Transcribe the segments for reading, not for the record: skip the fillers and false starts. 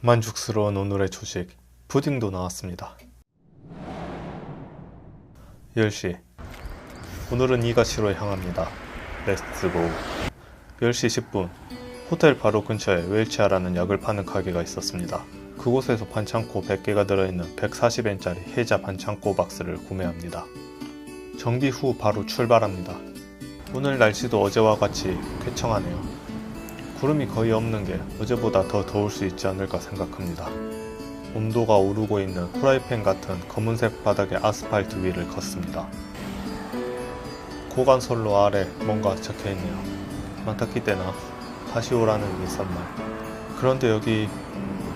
만족스러운 오늘의 조식, 푸딩도 나왔습니다. 10시. 오늘은 이가시로 향합니다. 렛츠고. 10시 10분. 호텔 바로 근처에 웰치아라는 약을 파는 가게가 있었습니다. 그곳에서 반창고 100개가 들어있는 140엔짜리 해자 반창고 박스를 구매합니다. 정비 후 바로 출발합니다. 오늘 날씨도 어제와 같이 쾌청하네요. 구름이 거의 없는 게 어제보다 더 더울 수 있지 않을까 생각합니다. 온도가 오르고 있는 후라이팬 같은 검은색 바닥의 아스팔트 위를 걷습니다. 고관선로 아래 뭔가 적혀있네요. 마타키테나 다시 오라는 일선말. 그런데 여기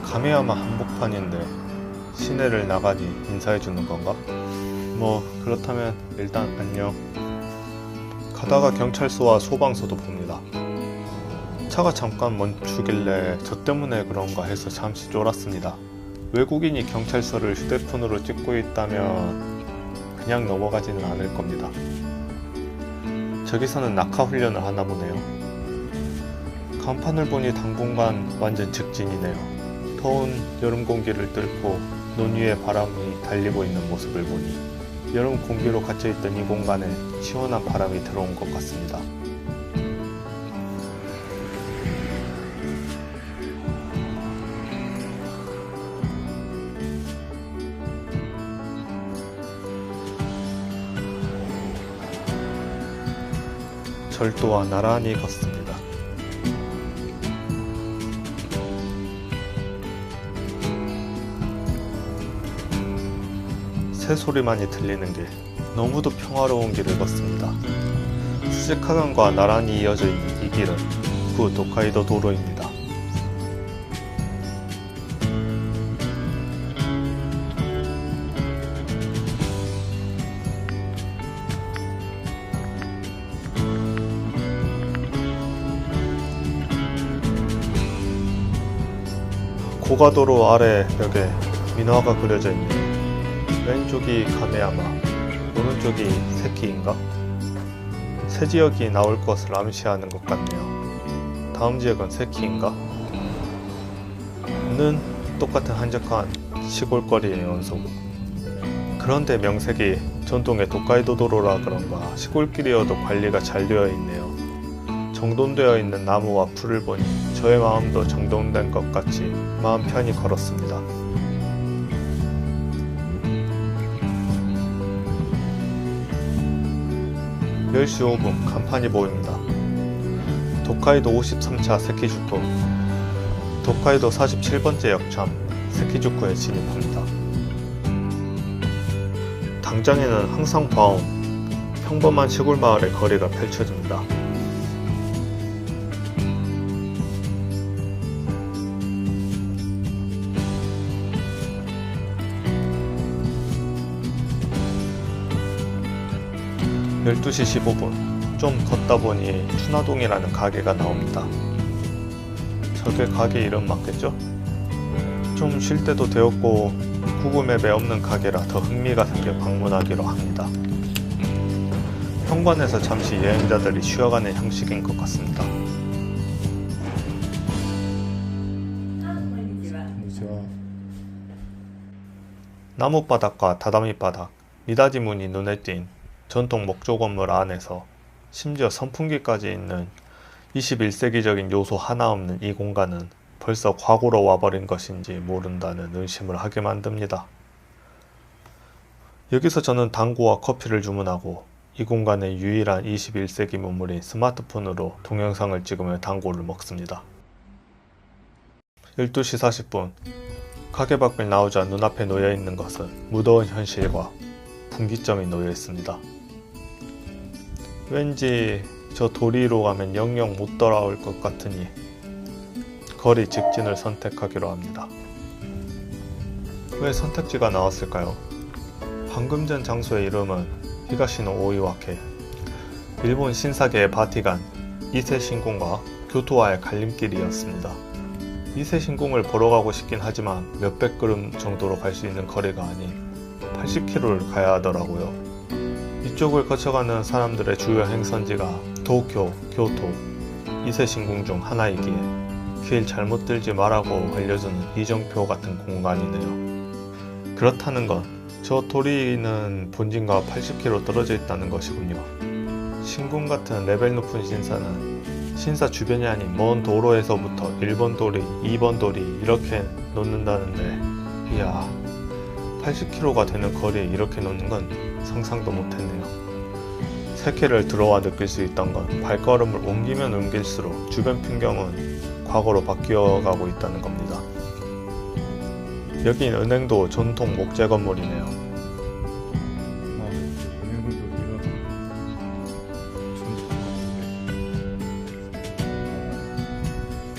가메야마 한복판인데 시내를 나가니 인사해주는 건가? 뭐 그렇다면 일단 안녕. 가다가 경찰서와 소방서도 봅니다. 차가 잠깐 멈추길래 저 때문에 그런가 해서 잠시 쫄았습니다. 외국인이 경찰서를 휴대폰으로 찍고 있다면 그냥 넘어가지는 않을 겁니다. 저기서는 낙하 훈련을 하나 보네요. 간판을 보니 당분간 완전 직진이네요. 더운 여름 공기를 뚫고 논 위에 바람이 달리고 있는 모습을 보니 여름 공기로 갇혀있던 이 공간에 시원한 바람이 들어온 것 같습니다. 절도와 나란히 걷습니다. 새소리만이 들리는 길, 너무도 평화로운 길을 걷습니다. 수직하강과 나란히 이어져 있는 이 길은 구 도카이도 도로입니다. 고가도로 아래 벽에 민화가 그려져 있네요. 왼쪽이 가메야마, 오른쪽이 세키인가? 새 지역이 나올 것을 암시하는 것 같네요. 다음 지역은 세키인가? 는 똑같은 한적한 시골거리의 연속. 그런데 명색이 전통의 도카이도 도로라 그런가 시골길이어도 관리가 잘 되어 있네요. 정돈되어 있는 나무와 풀을 보니 저의 마음도 정돈된 것 같이 마음 편히 걸었습니다. (10시 5분) 간판이 보입니다. 도카이도 53차 세키주쿠, 도카이도 47번째 역참 세키주쿠에 진입합니다. 당장에는 항상 봐온 평범한 시골 마을의 거리가 펼쳐집니다. (12시 15분) 좀 걷다 보니 춘화동이라는 가게가 나옵니다. 저게 가게 이름 맞겠죠? 좀 쉴 때도 되었고 구글맵에 없는 가게라 더 흥미가 생겨 방문하기로 합니다. 현관에서 잠시 여행자들이 쉬어가는 형식인 것 같습니다. 나무바닥과 다다미바닥, 미닫이 문이 눈에 띈 전통 목조 건물 안에서 심지어 선풍기까지 있는 21세기적인 요소 하나 없는 이 공간은 벌써 과거로 와버린 것인지 모른다는 의심을 하게 만듭니다. 여기서 저는 당구와 커피를 주문하고 이 공간의 유일한 21세기 문물인 스마트폰으로 동영상을 찍으며 당구를 먹습니다. 12시 40분 가게 밖을 나오자 눈앞에 놓여있는 것은 무더운 현실과 분기점이 놓여있습니다. 왠지 저 도리로 가면 영영 못 돌아올 것 같으니 거리 직진을 선택하기로 합니다. 왜 선택지가 나왔을까요? 방금 전 장소의 이름은 히가시노 오이와케, 일본 신사계의 바티간 이세 신궁과 교토와의 갈림길이었습니다. 이세 신궁을 보러 가고 싶긴 하지만 몇백 걸음 정도로 갈 수 있는 거리가 아닌 80km를 가야 하더라고요. 이쪽을 거쳐가는 사람들의 주요 행선지가 도쿄, 교토, 이세 신궁 중 하나이기에 길 잘못 들지 말라고 알려주는 이정표 같은 공간이네요. 그렇다는 건 저 도리는 본진과 80km 떨어져 있다는 것이군요. 신궁 같은 레벨 높은 신사는 신사 주변이 아닌 먼 도로에서부터 1번 도리, 2번 도리 이렇게 놓는다는데, 이야, 80km가 되는 거리에 이렇게 놓는 건 상상도 못했네요. 세계를 들어와 느낄 수 있던 건 발걸음을 옮기면 옮길수록 주변 풍경은 과거로 바뀌어가고 있다는 겁니다. 여긴 은행도 전통 목재 건물이네요.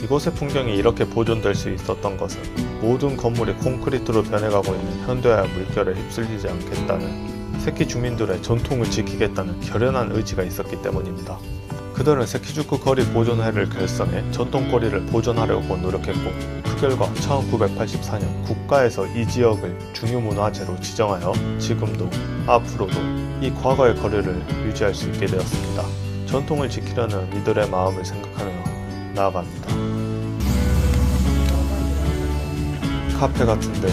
이곳의 풍경이 이렇게 보존될 수 있었던 것은 모든 건물이 콘크리트로 변해가고 있는 현대화의 물결에 휩쓸리지 않겠다는 세키 주민들의 전통을 지키겠다는 결연한 의지가 있었기 때문입니다. 그들은 세키주쿠 거리 보존회를 결성해 전통거리를 보존하려고 노력했고, 그 결과 1984년 국가에서 이 지역을 중요문화재로 지정하여 지금도 앞으로도 이 과거의 거리를 유지할 수 있게 되었습니다. 전통을 지키려는 이들의 마음을 생각하며 나아갑니다. 카페 같은데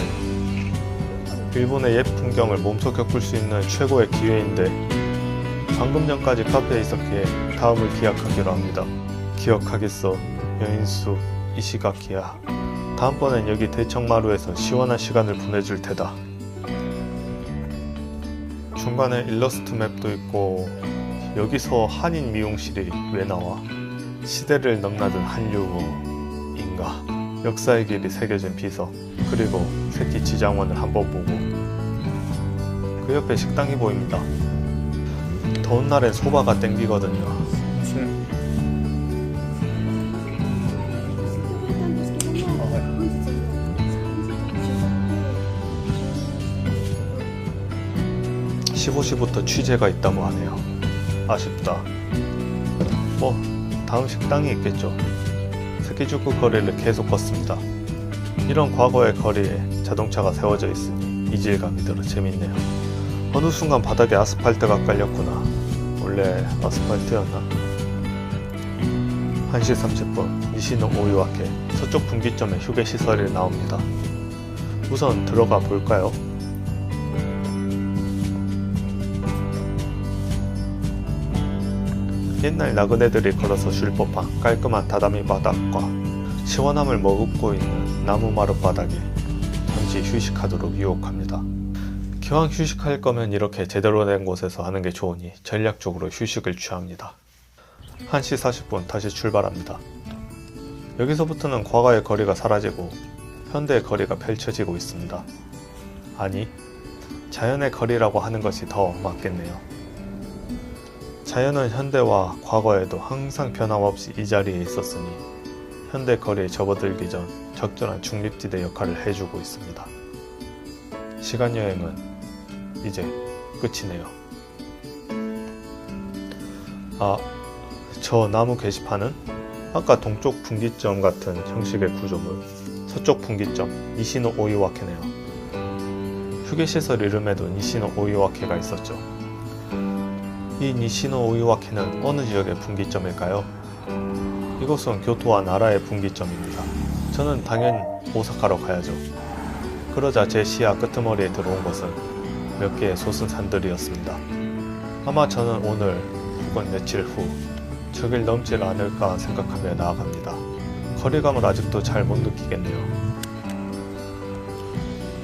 일본의 옛 풍경을 몸소 겪을 수 있는 최고의 기회인데, 방금 전까지 카페에 있었기에 다음을 기약하기로 합니다. 기억하겠어, 여인수 이시가키야. 다음번엔 여기 대청마루에서 시원한 시간을 보내줄 테다. 중간에 일러스트 맵도 있고, 여기서 한인 미용실이 왜 나와? 시대를 넘나든 한류어인가? 역사의 길이 새겨진 비석, 그리고 새끼 지장원을 한번 보고 그 옆에 식당이 보입니다. 더운 날엔 소바가 땡기거든요. 15시부터 취재가 있다고 하네요. 아쉽다. 뭐 다음 식당이 있겠죠. 세키주쿠 거리를 계속 걷습니다. 이런 과거의 거리에 자동차가 세워져 있으니 이질감이 들어 재밌네요. 어느 순간 바닥에 아스팔트가 깔렸구나. 원래 아스팔트였나? 1시 30분 니시노 오이와케 서쪽 분기점에 휴게시설이 나옵니다. 우선 들어가 볼까요? 옛날 나그네들이 걸어서 쉴 법한 깔끔한 다다미 바닥과 시원함을 머금고 있는 나무 마룻바닥에 잠시 휴식하도록 유혹합니다. 기왕 휴식할 거면 이렇게 제대로 된 곳에서 하는 게 좋으니 전략적으로 휴식을 취합니다. 1시 40분 다시 출발합니다. 여기서부터는 과거의 거리가 사라지고 현대의 거리가 펼쳐지고 있습니다. 아니, 자연의 거리라고 하는 것이 더 맞겠네요. 자연은 현대와 과거에도 항상 변함없이 이 자리에 있었으니 현대 거리에 접어들기 전 적절한 중립지대 역할을 해주고 있습니다. 시간여행은 이제 끝이네요. 아, 저 나무 게시판은 아까 동쪽 분기점 같은 형식의 구조물, 서쪽 분기점 니시노 오이와케네요. 휴게시설 이름에도 니시노 오이와케가 있었죠. 이 니시노 오이와케는 어느 지역의 분기점일까요? 이곳은 교토와 나라의 분기점입니다. 저는 당연히 오사카로 가야죠. 그러자 제 시야 끄트머리에 들어온 것은 몇 개의 솟은 산들이었습니다. 아마 저는 오늘 혹은 며칠 후 저길 넘질 않을까 생각하며 나아갑니다. 거리감을 아직도 잘 못 느끼겠네요.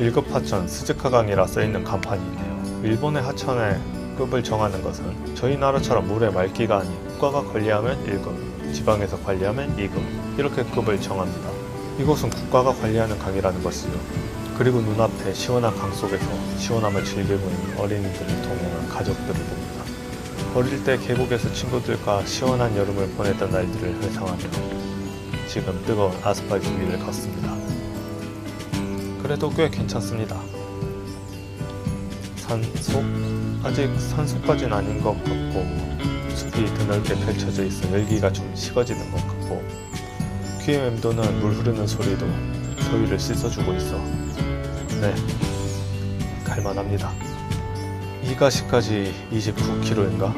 1급 하천 스즈카강이라 써있는 간판이 있네요. 일본의 하천의 급을 정하는 것은 저희 나라처럼 물의 맑기가 아닌 국가가 관리하면 1급, 지방에서 관리하면 2급 이렇게 급을 정합니다. 이곳은 국가가 관리하는 강이라는 것이죠. 그리고 눈앞에 시원한 강 속에서 시원함을 즐기고 있는 어린이들을 동행한 가족들을 봅니다. 어릴 때 계곡에서 친구들과 시원한 여름을 보냈던 날들을 회상하며 지금 뜨거운 아스팔트 위를 걷습니다. 그래도 꽤 괜찮습니다. 산속? 아직 산속까지는 아닌 것 같고 숲이 드넓게 펼쳐져 있어 열기가 좀 식어지는 것 같고 귀에 맴도는 물 흐르는 소리도 더위를 씻어주고 있어 네, 갈만합니다. 이가시까지 29km인가?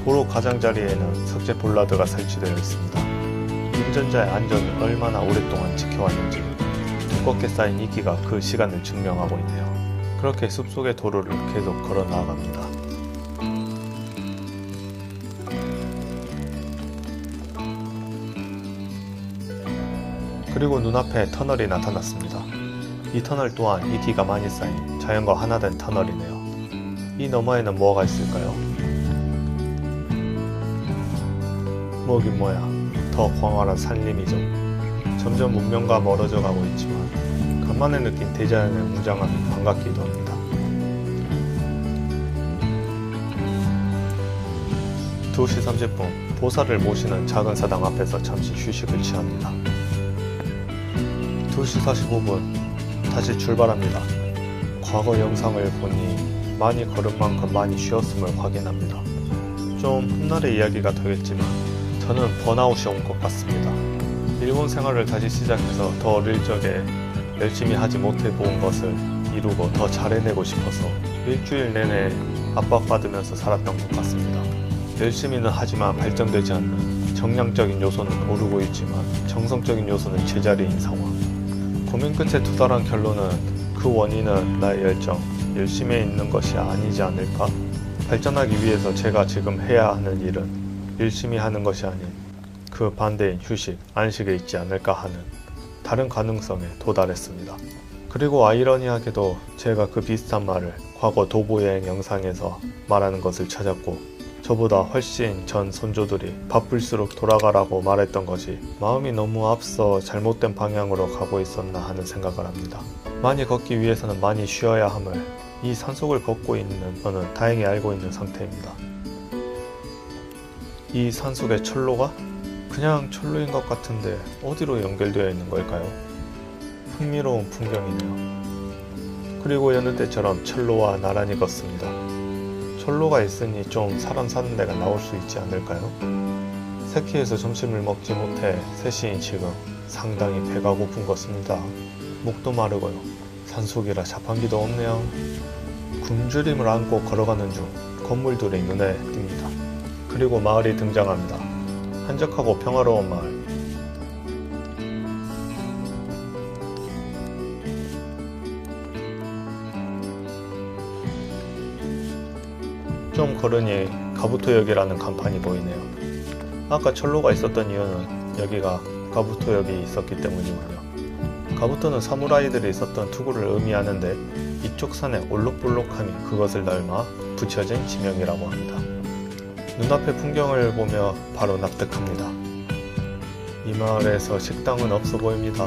도로 가장자리에는 석재 볼라드가 설치되어 있습니다. 운전자의 안전을 얼마나 오랫동안 지켜왔는지 두껍게 쌓인 이끼가 그 시간을 증명하고 있네요. 그렇게 숲속의 도로를 계속 걸어 나아갑니다. 그리고 눈앞에 터널이 나타났습니다. 이 터널 또한 이끼가 많이 쌓인 자연과 하나 된 터널이네요. 이 너머에는 뭐가 있을까요? 뭐긴 뭐야, 더 광활한 산림이죠. 점점 문명과 멀어져 가고 있지만 간만에 느낀 대자연의 웅장함이 반갑기도 합니다. 2시 30분, 보살을 모시는 작은 사당 앞에서 잠시 휴식을 취합니다. 2시 45분, 다시 출발합니다. 과거 영상을 보니 많이 걸은 만큼 많이 쉬었음을 확인합니다. 좀 훗날의 이야기가 되겠지만 저는 번아웃이 온 것 같습니다. 일본 생활을 다시 시작해서 더 어릴 적에 열심히 하지 못해 본 것을 이루고 더 잘해내고 싶어서 일주일 내내 압박받으면서 살았던 것 같습니다. 열심히는 하지만 발전되지 않는 정량적인 요소는 오르고 있지만 정성적인 요소는 제자리인 상황. 고민 끝에 도달한 결론은 그 원인은 나의 열정, 열심히 있는 것이 아니지 않을까? 발전하기 위해서 제가 지금 해야 하는 일은 열심히 하는 것이 아닌 그 반대인 휴식, 안식에 있지 않을까 하는 다른 가능성에 도달했습니다. 그리고 아이러니하게도 제가 그 비슷한 말을 과거 도보여행 영상에서 말하는 것을 찾았고 저보다 훨씬 전 선조들이 바쁠수록 돌아가라고 말했던 것이 마음이 너무 앞서 잘못된 방향으로 가고 있었나 하는 생각을 합니다. 많이 걷기 위해서는 많이 쉬어야 함을 이 산속을 걷고 있는 저는 다행히 알고 있는 상태입니다. 이 산속의 철로가 그냥 철로인 것 같은데 어디로 연결되어 있는 걸까요? 흥미로운 풍경이네요. 그리고 여느 때처럼 철로와 나란히 걷습니다. 철로가 있으니 좀 사람 사는 데가 나올 수 있지 않을까요? 새끼에서 점심을 먹지 못해 3시인 지금 상당히 배가 고픈 것 같습니다. 목도 마르고요. 산속이라 자판기도 없네요. 굶주림을 안고 걸어가는 중 건물들이 눈에 띕니다. 그리고 마을이 등장합니다. 한적하고 평화로운 마을. 좀 걸으니 가부토역이라는 간판이 보이네요. 아까 철로가 있었던 이유는 여기가 가부토역이 있었기 때문이군요. 가부토는 사무라이들이 있었던 투구를 의미하는데 이쪽 산의 올록볼록함이 그것을 닮아 붙여진 지명이라고 합니다. 눈앞의 풍경을 보며 바로 납득합니다. 이 마을에서 식당은 없어 보입니다.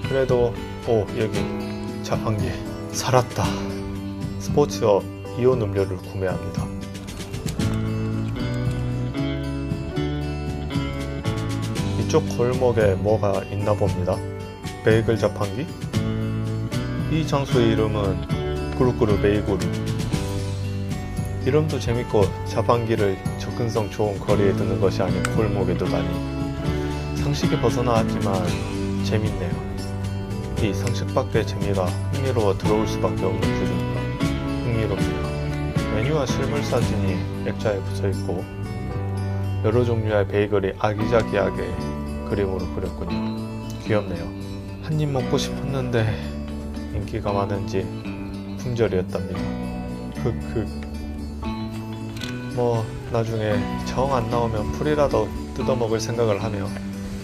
그래도 여기 자판기 살았다. 스포츠업 이온 음료를 구매합니다. 이쪽 골목에 뭐가 있나 봅니다. 베이글 자판기? 이 장소의 이름은 구루구루 베이구루. 이름도 재밌고 자판기를 접근성 좋은 거리에 두는 것이 아닌 골목에 두다니 상식이 벗어나왔지만 재밌네요. 이 상식 밖의 재미가 흥미로워 들어올 수밖에 없는 구조입니다. 흥미롭네요. 메뉴와 실물 사진이 액자에 붙어있고 여러 종류의 베이글이 아기자기하게 그림으로 그렸군요. 귀엽네요. 한 입 먹고 싶었는데 인기가 많은지 품절이었답니다. 뭐 나중에 정 안 나오면 풀이라도 뜯어먹을 생각을 하며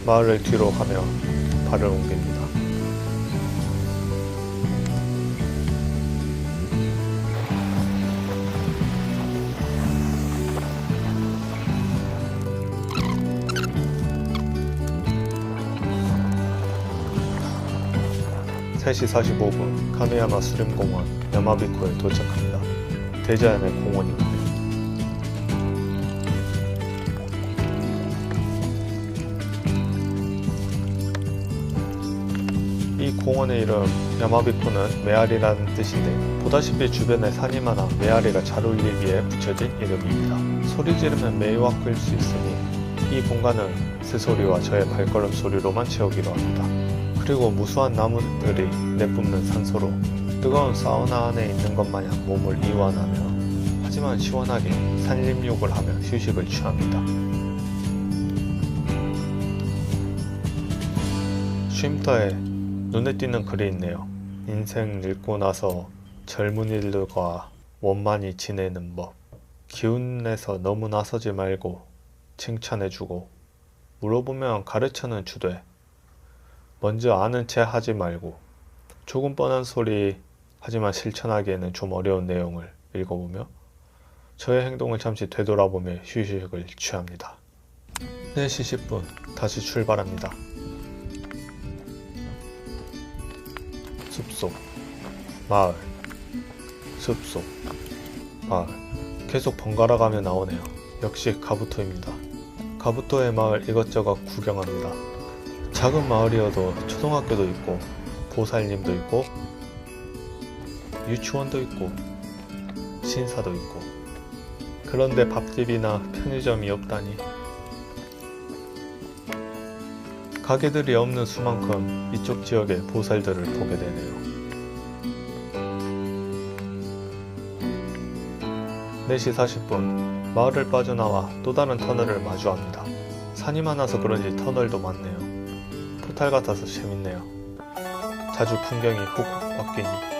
마을을 뒤로 가며 발을 옮깁니다. (3시 45분) 카메야마 수림공원 야마비코에 도착합니다. 대자연의 공원이군요. 이 공원의 이름 야마비코는 메아리라는 뜻인데 보다시피 주변에 산이 많아 메아리가 잘 어울리기에 붙여진 이름입니다. 소리 지르면 매와 끌 수 있으니 이 공간은 새소리와 저의 발걸음 소리로만 채우기로 합니다. 그리고 무수한 나무들이 내뿜는 산소로 뜨거운 사우나 안에 있는 것 마냥 몸을 이완하며 하지만 시원하게 산림욕을 하며 휴식을 취합니다. 쉼터에 눈에 띄는 글이 있네요. 인생 읽고 나서 젊은이들과 원만히 지내는 법. 기운내서 너무 나서지 말고 칭찬해주고 물어보면 가르쳐는 주되 먼저 아는 체 하지 말고 조금 뻔한 소리 하지만 실천하기에는 좀 어려운 내용을 읽어보며 저의 행동을 잠시 되돌아보며 휴식을 취합니다. 4시 10분 다시 출발합니다. 숲속, 마을, 숲속, 마을. 계속 번갈아 가며 나오네요. 역시 가부토입니다. 가부토의 마을 이것저것 구경합니다. 작은 마을이어도 초등학교도 있고 보살님도 있고 유치원도 있고 신사도 있고 그런데 밥집이나 편의점이 없다니. 가게들이 없는 수만큼 이쪽 지역의 보살들을 보게 되네요. 4시 40분 마을을 빠져나와 또 다른 터널을 마주합니다. 산이 많아서 그런지 터널도 많네요. 포탈 같아서 재밌네요. 자주 풍경이 훅훅 바뀌니.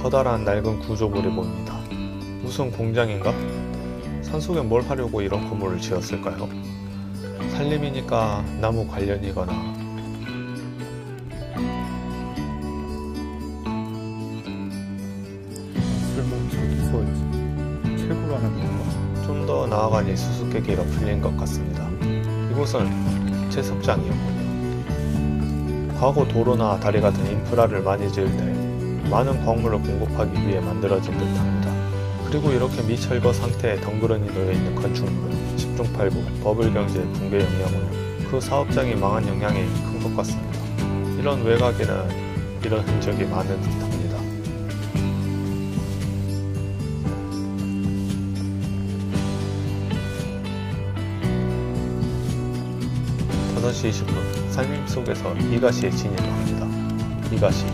커다란 낡은 구조물이 보입니다. 무슨 공장인가? 산속에 뭘 하려고 이런 건물을 지었을까요? 산림이니까 나무 관련이거나. 쓸모없이 저기서 채굴 하는 건가? 좀 더 나아가니 수수께끼가 풀린 것 같습니다. 이곳은 채석장이었군요. 과거 도로나 다리 같은 인프라를 많이 지을 때 많은 광물을 공급하기 위해 만들어진 듯합니다. 그리고 이렇게 미철거 상태에 덩그러니 놓여있는 건축물은 10중 8구 버블경제의 붕괴 영향으로 그 사업장이 망한 영향이 큰 것 같습니다. 이런 외곽에는 이런 흔적이 많은 듯합니다. 5시 20분 산림 속에서 이가시에 진입을 합니다. 이가시.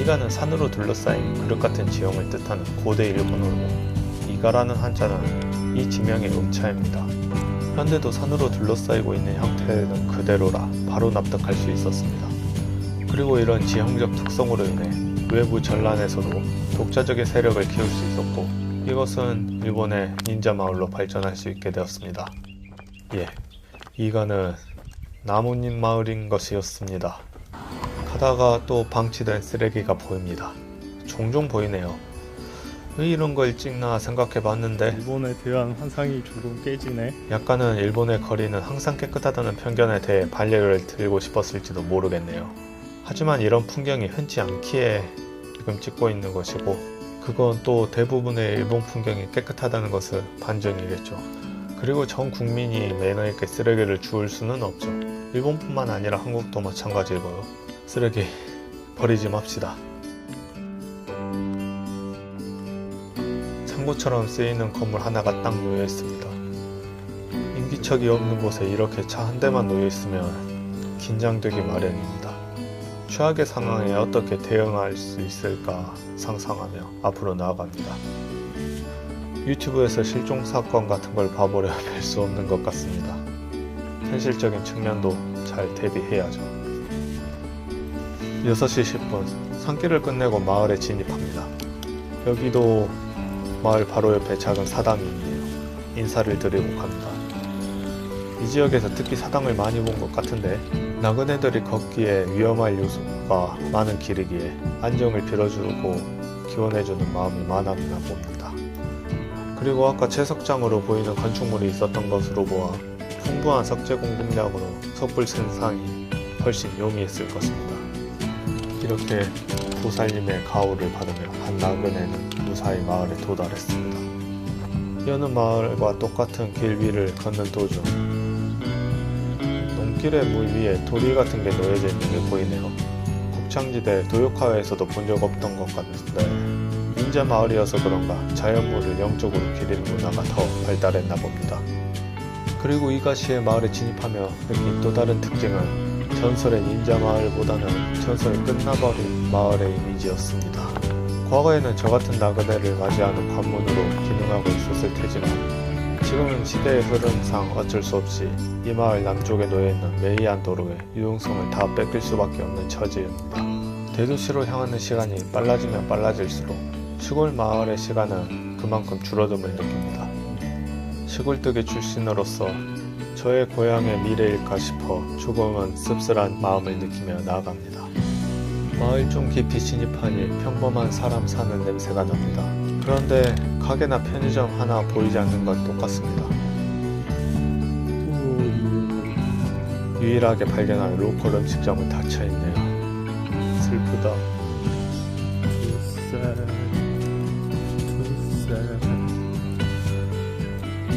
이가는 산으로 둘러싸인 그릇같은 지형을 뜻하는 고대 일본어로 이가라는 한자는 이 지명의 음차입니다. 현대도 산으로 둘러싸이고 있는 형태는 그대로라 바로 납득할 수 있었습니다. 그리고 이런 지형적 특성으로 인해 외부 전란에서도 독자적인 세력을 키울 수 있었고 이것은 일본의 닌자 마을로 발전할 수 있게 되었습니다. 이가는 나뭇잎 마을인 것이었습니다. 가다가 또 방치된 쓰레기가 보입니다. 종종 보이네요. 왜 이런 걸 찍나 생각해봤는데 일본에 대한 환상이 조금 깨지네. 약간은 일본의 거리는 항상 깨끗하다는 편견에 대해 반려를 들고 싶었을지도 모르겠네요. 하지만 이런 풍경이 흔치 않기에 지금 찍고 있는 것이고 그건 또 대부분의 일본 풍경이 깨끗하다는 것은 반증이겠죠. 그리고 전 국민이 매너 있게 쓰레기를 주울 수는 없죠. 일본뿐만 아니라 한국도 마찬가지고요. 쓰레기 버리지 맙시다. 창고처럼 쓰이는 건물 하나가 딱 놓여 있습니다. 인기척이 없는 곳에 이렇게 차 한 대만 놓여 있으면 긴장되기 마련입니다. 최악의 상황에 어떻게 대응할 수 있을까 상상하며 앞으로 나아갑니다. 유튜브에서 실종 사건 같은 걸 봐보려 뵐 수 없는 것 같습니다. 현실적인 측면도 잘 대비해야죠. 6시 10분 산길을 끝내고 마을에 진입합니다. 여기도 마을 바로 옆에 작은 사당이 있네요. 인사를 드리고 갑니다. 이 지역에서 특히 사당을 많이 본 것 같은데 나그네들이 걷기에 위험할 요소가 많은 길이기에 안정을 빌어주고 기원해주는 마음이 많았나 봅니다. 그리고 아까 채석장으로 보이는 건축물이 있었던 것으로 보아 풍부한 석재 공급량으로 섣불 생산이 훨씬 용이했을 것입니다. 이렇게 보살님의 가호를 받으며 한 나그네는 무사히 마을에 도달했습니다. 여느 마을과 똑같은 길 위를 걷는 도중 농길의 물 위에 도리 같은 게 놓여져 있는 게 보이네요. 곡창지대 도요카와에서도 본 적 없던 것 같은데 인자 마을이어서 그런가 자연물을 영적으로 기리는 문화가 더 발달했나 봅니다. 그리고 이가시의 마을에 진입하며 느낀 또 다른 특징은 전설의 닌자 마을보다는 전설이 끝나버린 마을의 이미지였습니다. 과거에는 저 같은 나그네를 맞이하는 관문으로 기능하고 있었을 테지만 지금은 시대의 흐름상 어쩔 수 없이 이 마을 남쪽에 놓여있는 메이안 도로의 유동성을 다 뺏길 수밖에 없는 처지입니다. 대도시로 향하는 시간이 빨라지면 빨라질수록 시골 마을의 시간은 그만큼 줄어듦을 느낍니다. 시골뜨기 출신으로서 저의 고향의 미래일까 싶어 조금은 씁쓸한 마음을 느끼며 나아갑니다. 마을 좀 깊이 진입하니 평범한 사람 사는 냄새가 납니다. 그런데 가게나 편의점 하나 보이지 않는 건 똑같습니다. 유일하게 발견한 로컬 음식점은 닫혀있네요. 슬프다.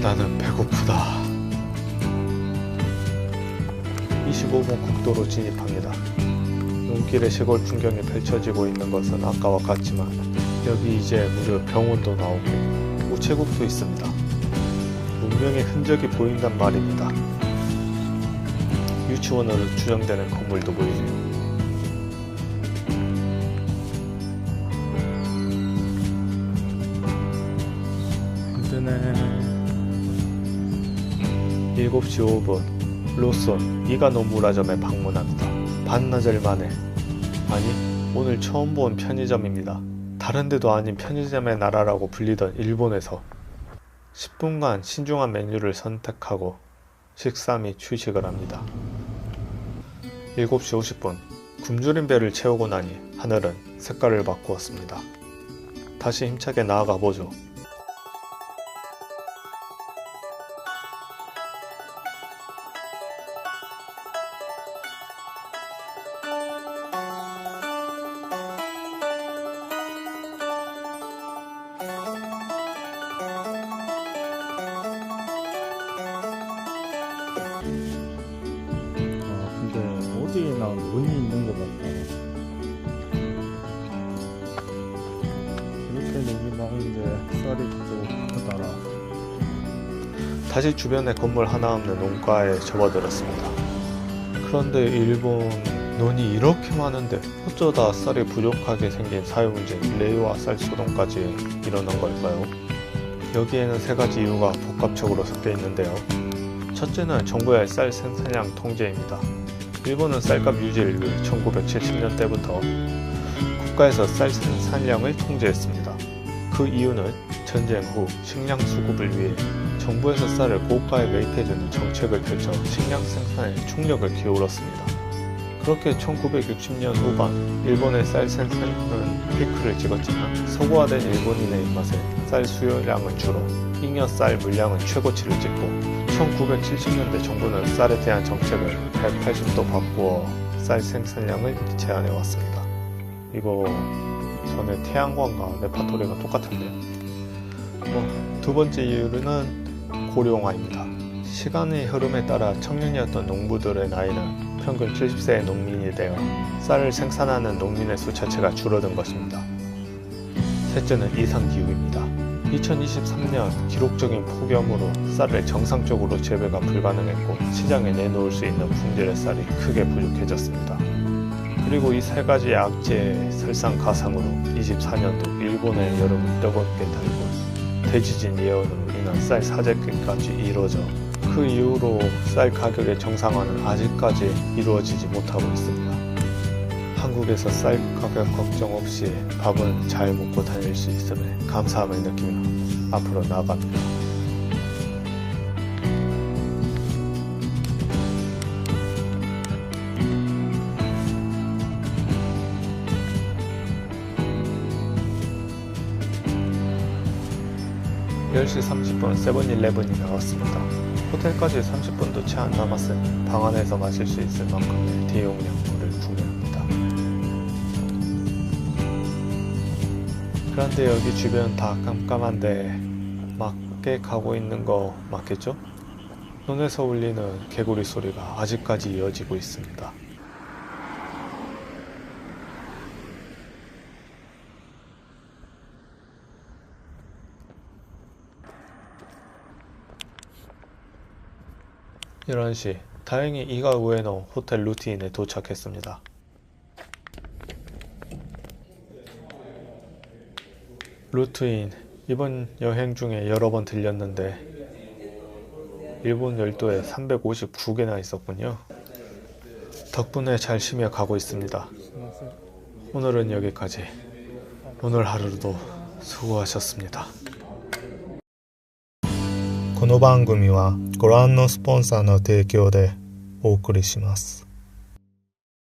나는 배고프다. 25번 국도로 진입합니다. 눈길에 시골 풍경이 펼쳐지고 있는 것은 아까와 같지만 여기 이제 무려 병원도 나오고 우체국도 있습니다. 문명의 흔적이 보인단 말입니다. 유치원으로 추정되는 건물도 보이네요. 힘드네. 7시 5분 로손 이가노무라점에 방문합니다. 반나절 만에, 아니 오늘 처음 본 편의점입니다. 다른 데도 아닌 편의점의 나라라고 불리던 일본에서 10분간 신중한 메뉴를 선택하고 식사 및 휴식을 합니다. 7시 50분 굶주린 배를 채우고 나니 하늘은 색깔을 바꾸었습니다. 다시 힘차게 나아가 보죠. 어디에나 논이 있는 것 같다. 이렇게 논이 많은데 쌀이 부족하더라. 다시 주변에 건물 하나 없는 농가에 접어들었습니다. 그런데 일본 논이 이렇게 많은데 어쩌다 쌀이 부족하게 생긴 사회문제인 레이와 쌀 소동까지 일어난 걸까요? 여기에는 세 가지 이유가 복합적으로 섞여 있는데요. 첫째는 정부의 쌀 생산량 통제입니다. 일본은 쌀값 유지를 위해 1970년대부터 국가에서 쌀 생산량을 통제했습니다. 그 이유는 전쟁 후 식량 수급을 위해 정부에서 쌀을 고가에 매입해주는 정책을 펼쳐 식량 생산에 총력을 기울였습니다. 그렇게 1960년 후반 일본의 쌀 생산은 피크를 찍었지만 서구화된 일본인의 입맛에 쌀 수요량은 줄어 잉여 쌀 물량은 최고치를 찍고 1970년대 정부는 쌀에 대한 정책을 180도 바꾸어 쌀 생산량을 제한해왔습니다. 이거 전에 태양광과 레파토리가 똑같은데요. 두 번째 이유는 고령화입니다. 시간의 흐름에 따라 청년이었던 농부들의 나이는 평균 70세의 농민이 되어 쌀을 생산하는 농민의 수 자체가 줄어든 것입니다. 셋째는 이상기후입니다. 2023년 기록적인 폭염으로 쌀을 정상적으로 재배가 불가능했고 시장에 내놓을 수 있는 품질의 쌀이 크게 부족해졌습니다. 그리고 이 세 가지의 악재의 설상가상으로 24년도 일본의 여름을 뜨겁게 달고 대지진 예언으로 인한 쌀 사재기까지 이루어져 그 이후로 쌀 가격의 정상화는 아직까지 이루어지지 못하고 있습니다. 한국에서 쌀 가격 걱정 없이 밥은 잘 먹고 다닐 수 있음에 감사함을 느끼며 앞으로 나아갑니다. (10시 30분) 세븐일레븐이 나왔습니다. 호텔까지 30분도 채 안 남았으니 방 안에서 마실 수 있을 만큼의 대용량 물을 구매합니다. 그런데 여기 주변 다 깜깜한데 막 가깝게 가고 있는 거 맞겠죠? 논에서 울리는 개구리 소리가 아직까지 이어지고 있습니다. 이런 시 다행히 이가 우에노 호텔 루티인에 도착했습니다. 루트인, 이번 여행 중에 여러 번 들렸는데 일본 열도에 359개나 있었군요. 덕분에 잘 쉬며 가고 있습니다. 오늘은 여기까지. 오늘 하루도 수고하셨습니다. この番組はご覧のスポンサーの提供でお送りします。